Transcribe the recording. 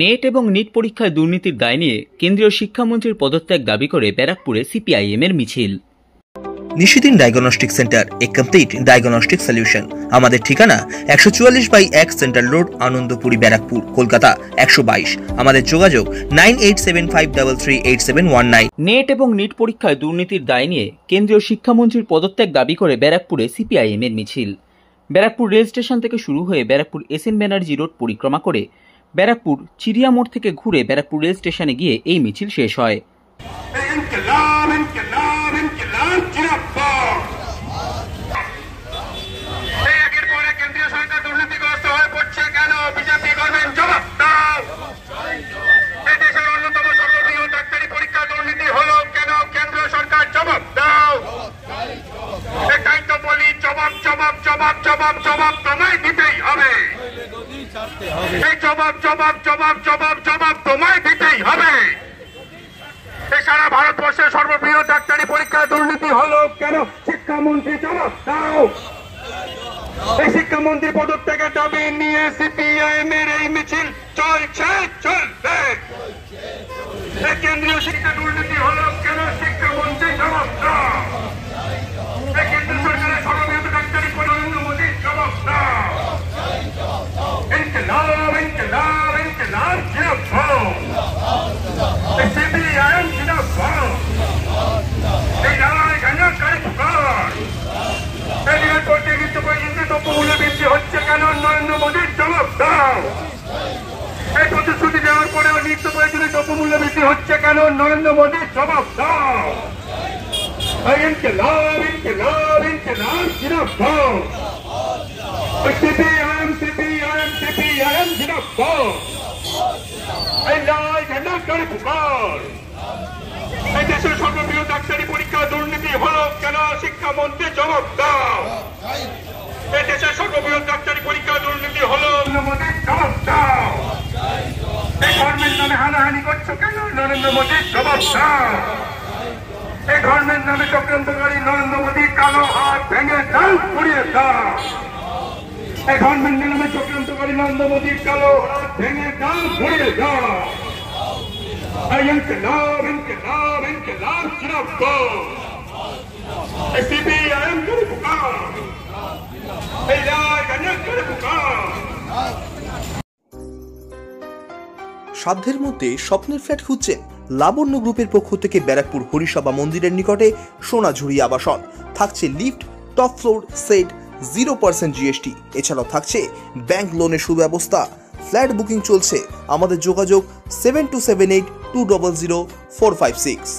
Net এবং NEET পরীক্ষায় দুর্নীতির দায় নিয়ে কেন্দ্রীয় শিক্ষামন্ত্রীর পদত্যাগ দাবি করে ব্যারাকপুরে সিপিআইএম এর মিছিল। নিশিদিন ডায়াগনস্টিক সেন্টার, এ কমপ্লিট ডায়াগনস্টিক সলিউশন। আমাদের ঠিকানা 144/1 সেন্ট্রাল রোড, আনন্দপুরি, ব্যারাকপুর, কলকাতা 122। আমাদের যোগাযোগ 9875338719। নেট এবং নিট পরীক্ষায় দুর্নীতির দায় নিয়ে কেন্দ্রীয় শিক্ষামন্ত্রীর পদত্যাগ দাবি করে ব্যারাকপুরে সিপিআইএম এর মিছিল। ব্যারাকপুর রেল স্টেশন থেকে শুরু হয়ে ব্যারাকপুর এসএন ব্যানার্জি রোড পরিক্রমা করে ব্যারাকপুর চিড়িয়া মোড় থেকে ঘুরে ব্যারাকপুর রেল স্টেশনে গিয়ে এই মিছিল শেষ হয়। জবাব তোমায় দিতেই হবে। এই জবাব তোমায় দিতেই হবে। এই সারা ভারতবর্ষের সর্ববৃহৎ ডাক্তারি পরীক্ষা দুর্নীতি হলো কেন? শিক্ষামন্ত্রী জবাব দাও। এই শিক্ষামন্ত্রী পদত্যাগের দাবি নিয়ে সিপিআইএম এর এই মিছিল চলবে। এই কেন্দ্রীয় শিক্ষা দুর্নীতি হলো কেন? শিক্ষামন্ত্রী জবাব দাও। এই কেন্দ্র সরকারের সর্ববৃহৎ ডাক্তারি নরেন্দ্র মোদী জবাব দাও। ইনকলাব জিন্দাবাদ। এই সিপিআইএম জিন্দাবাদ। এই লড়াই ঘানাকারী পুকার। এই রিপোর্টে কিন্তু দ্রব্যমূল্য বৃদ্ধি হচ্ছে কেন? নরেন্দ্র মোদীর জবাব দাও। এই প্রতিশ্রুতি দেওয়ার পরেও নিত্য প্রয়োজনীয় দ্রব্যমূল্য বৃদ্ধি হচ্ছে কেন? নরেন্দ্র মোদীর জবাব দাও। ইনকলাব জিন্দাবাদ। সিপিআইএম জিন্দাবাদ। এই লড়াই ঘানাকারী পুকার। এই দেশের সর্ববৃহৎ ডাক্তারি পরীক্ষা দুর্নীতি হলো কেন? শিক্ষামন্ত্রী জবাব দাও। এই দেশের সর্ববৃহৎ ডাক্তারি পরীক্ষা দুর্নীতি হলো মোদীর জবাব দাও। এই ধর্মের নামে হানাহানি করছো কেন? নরেন্দ্র মোদীর জবাব দাও। এই ধর্মের নামে চক্রান্তকারী নরেন্দ্র মোদীর কালো হাত ভেঙে দাও, পুড়িয়ে দাও। এই ধর্মের নামে চক্রান্তকারী নরেন্দ্র মোদীর কালো হাত ভেঙে দাও, পুড়িয়ে দাও। ইনকলাব জিন্দাবাদ। এই সিপিআইএম করে পুকার। এই লড়াই ঘানাকারী পুকার। সাধ্যের মধ্যে স্বপ্নের ফ্ল্যাট খুঁজছেন? লাবণ্য গ্রুপের পক্ষ থেকে ব্যারাকপুর হরিসভা মন্দিরের নিকটে সোনাঝুরি আবাসন। থাকছে lift, top floor, set, 0% GST. এছাড়াও থাকছে ব্যাংক লোনের সুব্যবস্থা। ফ্ল্যাট বুকিং চলছে। আমাদের যোগাযোগ 7278200456।